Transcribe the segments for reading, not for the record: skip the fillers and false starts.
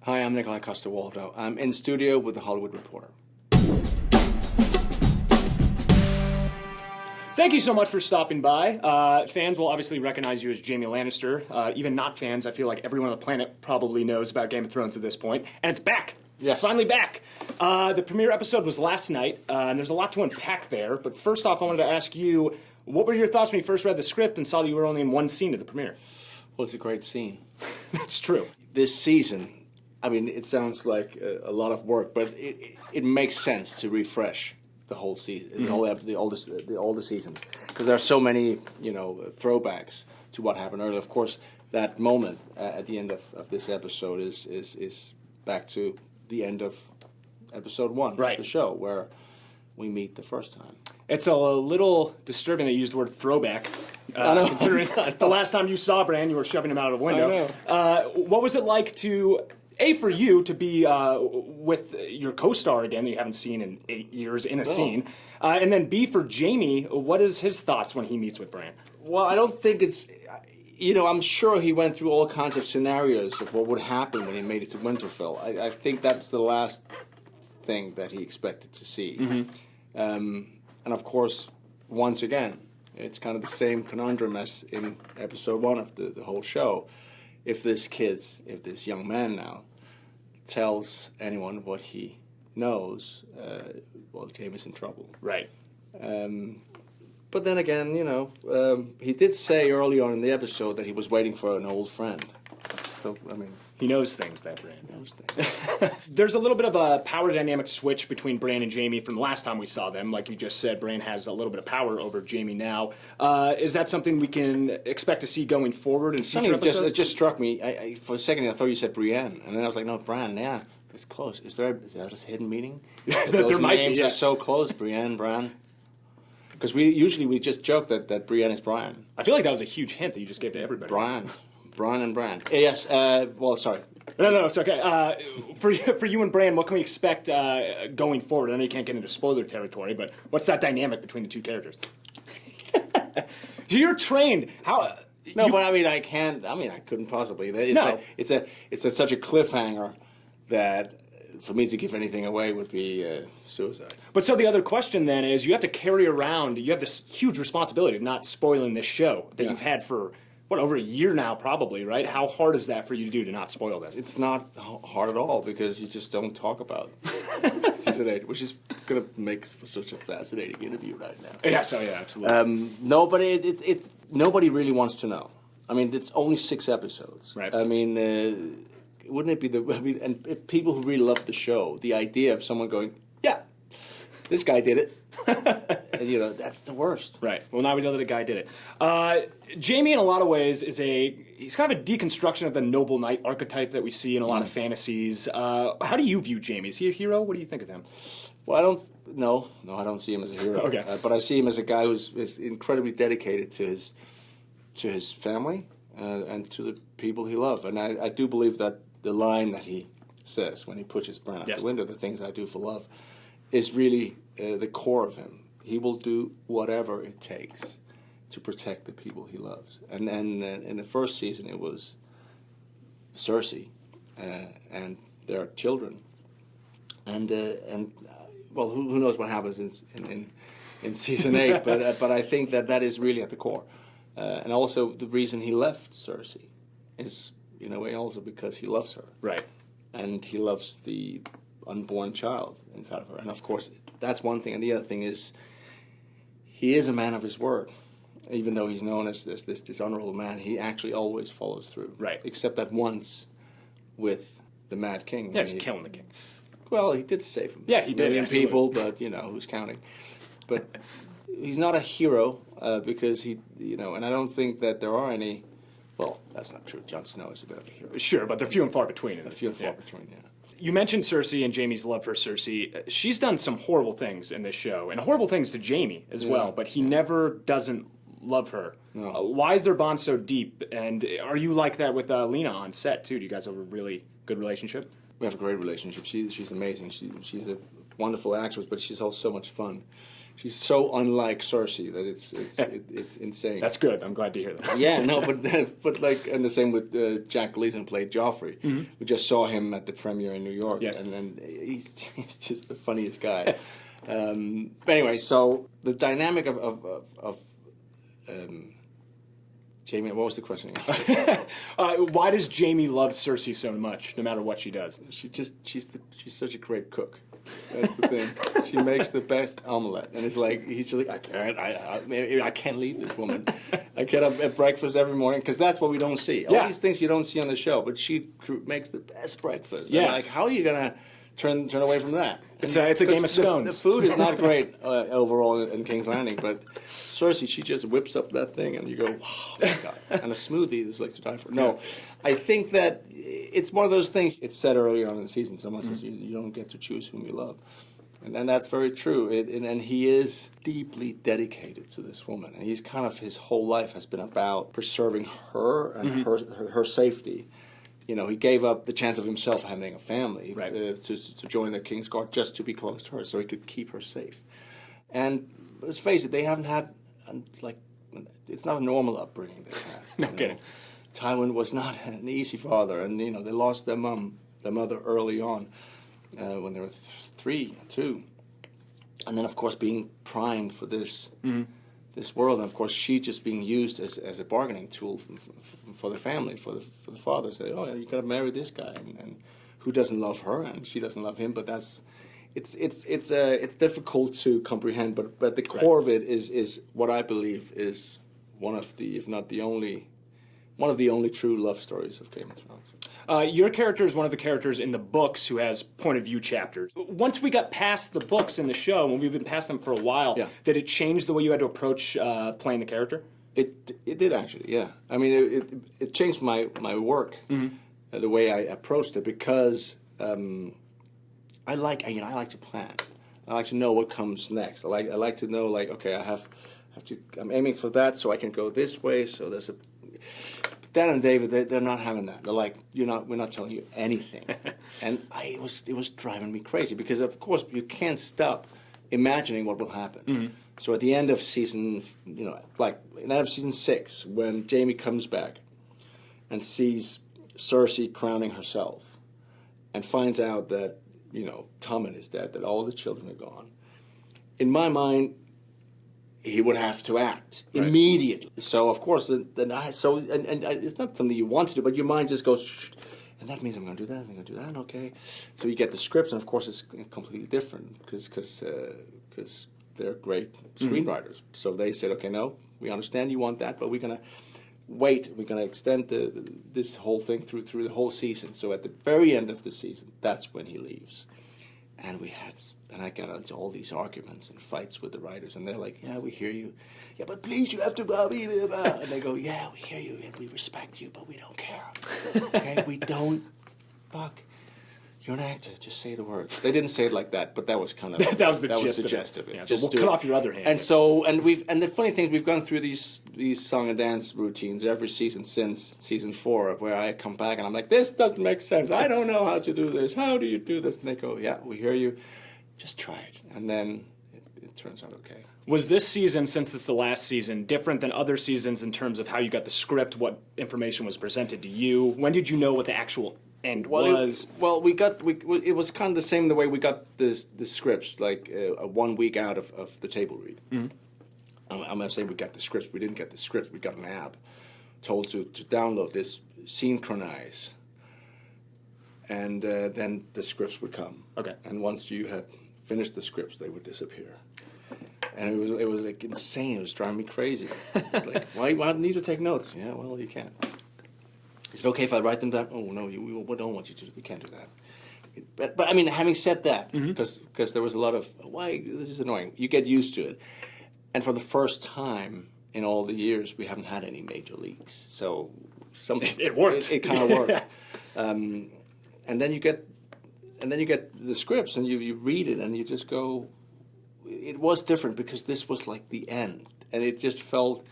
Hi, I'm Nikolaj Coster-Waldau. I'm in studio with The Hollywood Reporter. Thank you so much for stopping by. Fans will obviously recognize you as Jaime Lannister. Even not fans, I feel like everyone on the planet probably knows about Game of Thrones at this point. And it's back. Yes. It's finally back. The premiere episode was last night, and there's a lot to unpack there. But first off, I wanted to ask you, what were your thoughts when you first read the script and saw that you were only in one scene at the premiere? Well, it's a great scene. That's true. This season, I mean, it sounds like a lot of work, but it makes sense to refresh the whole season, all the seasons, because there are so many, throwbacks to what happened earlier. Of course, that moment at the end of this episode is back to the end of episode 1 right. of the show, where we meet the first time. It's a little disturbing that you used the word throwback, considering the last time you saw Bran, you were shoving him out of the window. I know. What was it like to... for you to be with your co-star again that you haven't seen in 8 years in a scene, and then B, for Jaime, what is his thoughts when he meets with Bran? Well, I don't think it's, I'm sure he went through all kinds of scenarios of what would happen when he made it to Winterfell. I think that's the last thing that he expected to see. Mm-hmm. And of course, once again, it's kind of the same conundrum as in episode 1 of the whole show. If this young man now tells anyone what he knows, Jaime's in trouble. Right. But then again, he did say early on in the episode that he was waiting for an old friend. So, I mean... He knows things, that Bran. He knows things. There's a little bit of a power dynamic switch between Bran and Jaime from the last time we saw them. Like you just said, Bran has a little bit of power over Jaime now. Is that something we can expect to see going forward in future episodes? It just struck me. For a second, I thought you said Brienne. And then I was like, no, Bran, yeah. It's close. Is that a hidden meaning? Those names are so close, Brienne, Bran. Because we just joke that Brienne is Brian. I feel like that was a huge hint that you just gave to everybody. Bran and Bran. Yes, sorry. No, it's okay. For you and Bran, what can we expect going forward? I know you can't get into spoiler territory, but what's that dynamic between the two characters? You're trained. How... No, but I mean, I can't. I mean, I couldn't possibly. It's such a cliffhanger that for me to give anything away would be suicide. But so the other question then is, you have to carry around. You have this huge responsibility of not spoiling this show that you've had for over a year now, probably, right? How hard is that for you to do to not spoil this? It's not hard at all because you just don't talk about season 8, which is going to make for such a fascinating interview right now. Yes, absolutely. No, but nobody really wants to know. I mean, it's only 6 episodes. Right. I mean, wouldn't it be and if people who really love the show, the idea of someone going, yeah, this guy did it. And, that's the worst. Right. Well, now we know that a guy did it. Jaime, in a lot of ways, he's kind of a deconstruction of the noble knight archetype that we see in a lot of fantasies. How do you view Jaime? Is he a hero? What do you think of him? Well, I don't see him as a hero. Okay. But I see him as a guy who's incredibly dedicated to his family and to the people he loves. And I do believe that the line that he says when he pushes Bran out the window, the things I do for love, is really the core of him. He will do whatever it takes to protect the people he loves. And then in the first season, it was Cersei and their children. And who knows what happens in season 8? But I think that is really at the core. And also the reason he left Cersei is, in a way, also because he loves her. Right. And he loves the unborn child inside of her. And of course, that's one thing. And the other thing is, he is a man of his word. Even though he's known as this dishonorable man, he actually always follows through. Right. Except that once with the Mad King. Yeah, he's killing the king. Well, he did save him. Yeah, he did. Million people, but, who's counting? But he's not a hero because he, and I don't think that there are any. Well, that's not true. Jon Snow is a bit of a hero. Sure, but they're few and far between. Few and far between, yeah. You mentioned Cersei and Jaime's love for Cersei. She's done some horrible things in this show, and horrible things to Jaime as well, but he never doesn't love her. No. Why is their bond so deep? And are you like that with Lena on set, too? Do you guys have a really good relationship? We have a great relationship. She's amazing. She's a wonderful actress, but she's also so much fun. She's so unlike Cersei that it's insane. That's good. I'm glad to hear that. Yeah, no, but like, and the same with Jack Gleason played Joffrey. We just saw him at the premiere in New York, Yes. and he's just the funniest guy. But anyway, so the dynamic of Jaime, what was the question again? Why does Jaime love Cersei so much, no matter what she does? She's such a great cook. That's the thing. She makes the best omelet, and it's like he's just like, I can't leave this woman. I get up at breakfast every morning because that's what we don't see. All these things you don't see on the show, but she makes the best breakfast. Yeah, and like how are you gonna turn away from that? It's a game of scones. The food is not great overall in King's Landing, but Cersei, she just whips up that thing, and you go, wow, my God. And a smoothie is like to die for. No, I think that it's one of those things. It's said earlier on in the season, someone says you don't get to choose whom you love. And that's very true. And he is deeply dedicated to this woman. And he's kind of, his whole life has been about preserving her and her safety. You know, he gave up the chance of himself having a family to join the King's Guard just to be close to her so he could keep her safe. And let's face it, they haven't had, it's not a normal upbringing they had. No kidding. Tywin was not an easy father. And, you know, they lost their mother early on when they were 2. And then, of course, being primed for this world, and of course she just being used as a bargaining tool for the family, for the father. Say, oh, you got to marry this guy, and who doesn't love her, and she doesn't love him. But it's difficult to comprehend. But the core of it is what I believe is one of the, if not the only, one of the only true love stories of Game of Thrones. Your character is one of the characters in the books who has point of view chapters. Once we got past the books in the show, and we've been past them for a while, did it change the way you had to approach playing the character? It did actually, yeah. I mean, it changed my work, the way I approached it, because I like to plan. I like to know what comes next. I like to know, like, okay, I'm aiming for that, so I can go this way. So there's a. Dan and David, they're not having that. They're like, we're not telling you anything. And it was driving me crazy because, of course, you can't stop imagining what will happen. So at the end of season, end of season 6, when Jaime comes back and sees Cersei crowning herself and finds out that, Tommen is dead, that all the children are gone, in my mind, he would have to act immediately. So of course, and it's not something you want to do, but your mind just goes, shh, and that means I'm going to do that. I'm going to do that. Okay. So you get the scripts, and of course it's completely different because they're great screenwriters. So they said, okay, no, we understand you want that, but we're going to wait. We're going to extend this whole thing through the whole season. So at the very end of the season, that's when he leaves. And I got into all these arguments and fights with the writers, and they're like, yeah, we hear you. Yeah, but please, you have to blah, blah, blah, blah. And they go, yeah, we hear you, and we respect you, but we don't care. Okay? We don't, fuck. You're an actor, just say the words. They didn't say it like that, but that was kind of that was the gist of it. Yeah, just we'll cut off your other hand. And so, and the funny thing is, we've gone through these song and dance routines every season since season 4, where I come back and I'm like, this doesn't make sense. I don't know how to do this. How do you do this? And they go, yeah, we hear you. Just try it, and then it turns out okay. Was this season, since it's the last season, different than other seasons in terms of how you got the script, what information was presented to you? When did you know what the actual end was? It was kind of the same the way we got the scripts, like 1 week out of the table read. I'm not saying we got the scripts. We didn't get the scripts. We got an app told to download this, synchronize, and then the scripts would come. Okay. And once you had finished the scripts, they would disappear. And it was like insane. It was driving me crazy. Like, why need to take notes? Yeah, well, you can. Is it okay if I write them down? Oh, no, we don't want you to. We can't do that. But I mean, having said that, because there was a lot of, why, this is annoying. You get used to it. And for the first time in all the years, we haven't had any major leaks. So it worked. It kind of worked. And then you get the scripts, and you read it, and you just go, it was different because this was like the end. And it just felt,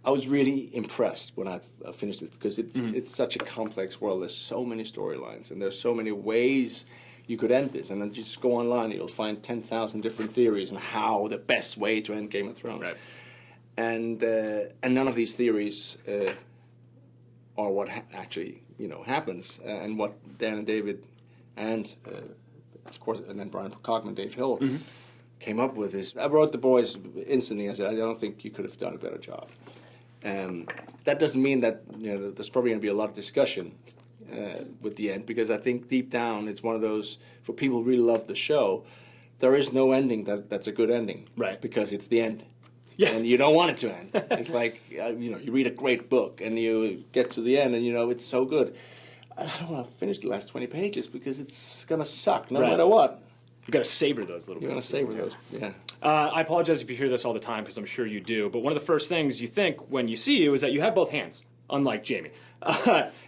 I was really impressed when I finished it because it's such a complex world. There's so many storylines, and there's so many ways you could end this, and then just go online, and you'll find 10,000 different theories on how the best way to end Game of Thrones. Right. And none of these theories are what actually happens, and what Dan and David and of course, and then Brian Cockman, Dave Hill came up with is, I wrote the boys instantly. I said, I don't think you could have done a better job. That doesn't mean that there's probably going to be a lot of discussion with the end, because I think deep down it's one of those, for people who really love the show, there is no ending that's a good ending, right? Because it's the end. Yeah. And you don't want it to end. It's like you read a great book and you get to the end and it's so good. I don't want to finish the last 20 pages because it's gonna suck no matter what. You got to savor those little. You got to savor those. Yeah. I apologize if you hear this all the time, because I'm sure you do. But one of the first things you think when you see you is that you have both hands, unlike Jaime.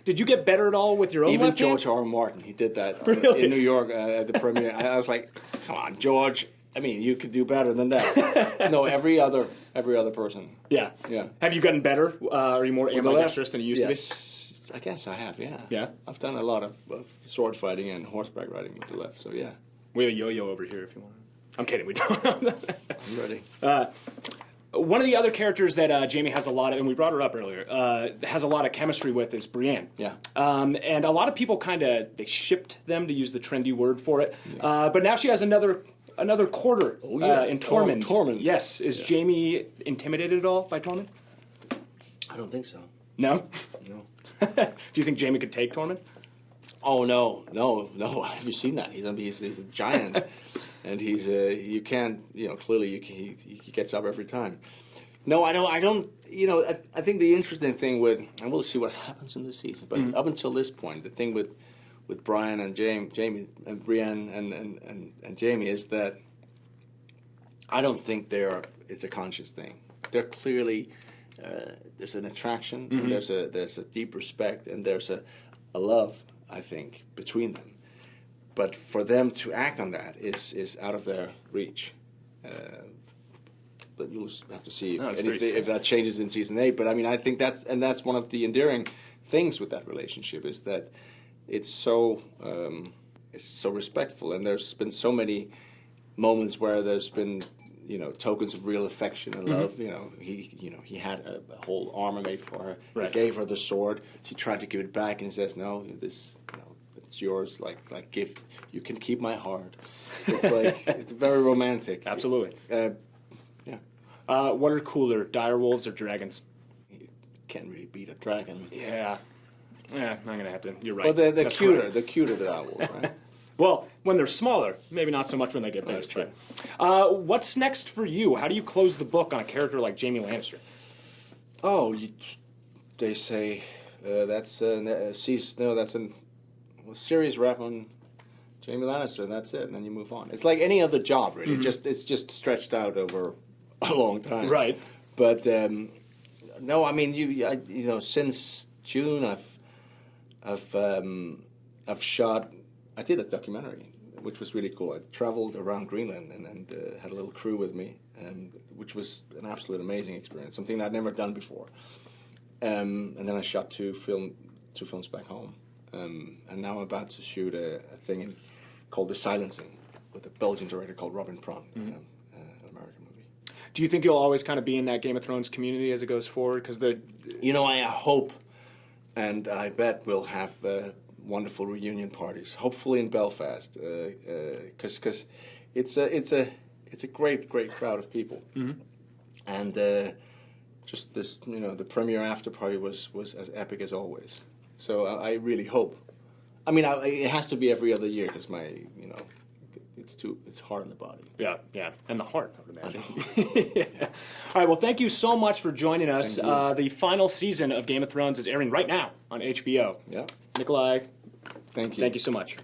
Did you get better at all with your own Even left George hand? R. R. Martin, he did that Really? in New York at the premiere. I was like, come on, George. I mean, you could do better than that. No, every other person. Yeah. Yeah. Have you gotten better? Are you more ambidextrous than you used to be? I guess I have, yeah. Yeah? I've done a lot of sword fighting and horseback riding with the left, so yeah. We have a yo-yo over here if you want. I'm kidding, we don't. I'm ready. One of the other characters that Jaime has a lot of, and we brought her up earlier, has a lot of chemistry with is Brienne. Yeah. And a lot of people they shipped them, to use the trendy word for it. Yeah. But now she has another quarter in Tormund. Tormund. Yes. Is Jaime intimidated at all by Tormund? I don't think so. No? No. Do you think Jaime could take Tormund? Oh no! Have you seen that? He's a giant, and he's you can't clearly he gets up every time. No, I don't. I think the interesting thing and we'll see what happens in the season, but up until this point, the thing with Brian and Jaime and Brienne and Jaime is that I don't think it's a conscious thing. They're clearly there's an attraction, and there's a deep respect, and there's a love, I think, between them. But for them to act on that is out of their reach. But you'll have to see if that changes in season 8. But I mean, I think that's one of the endearing things with that relationship, is that it's so respectful, and there's been so many moments where there's been tokens of real affection and love. He had a whole armor made for her. Right. He gave her the sword. She tried to give it back, and he says, "No, it's yours. Like gift. You can keep my heart." It's like it's very romantic. Absolutely. Yeah. What are cooler, dire wolves or dragons? You can't really beat a dragon. Yeah. I'm gonna have to. You're right. Well, they're That's cuter. correct. They're cuter than owls, right? Well, when they're smaller, maybe not so much when they get bigger. That's true. What's next for you? How do you close the book on a character like Jaime Lannister? Oh, they say that's a series wrap on Jaime Lannister, and that's it, and then you move on. It's like any other job, really. It's just stretched out over a long time. Right. But no, I mean, since June, I've shot. I did a documentary, which was really cool. I traveled around Greenland and had a little crew with me, which was an absolute amazing experience, something I'd never done before. And then I shot two films back home. And now I'm about to shoot a thing called The Silencing with a Belgian director called Robin Pront, an American movie. Do you think you'll always kind of be in that Game of Thrones community as it goes forward? Because I hope, and I bet we'll have wonderful reunion parties, hopefully in Belfast, because it's a great crowd of people, and just this the premiere after party was as epic as always. So I really hope. I mean, it has to be every other year because it's hard on the body. Yeah, and the heart, I would imagine. Yeah. All right, well, thank you so much for joining us. The final season of Game of Thrones is airing right now on HBO. Yeah. Nikolaj, Thank you. Thank you so much.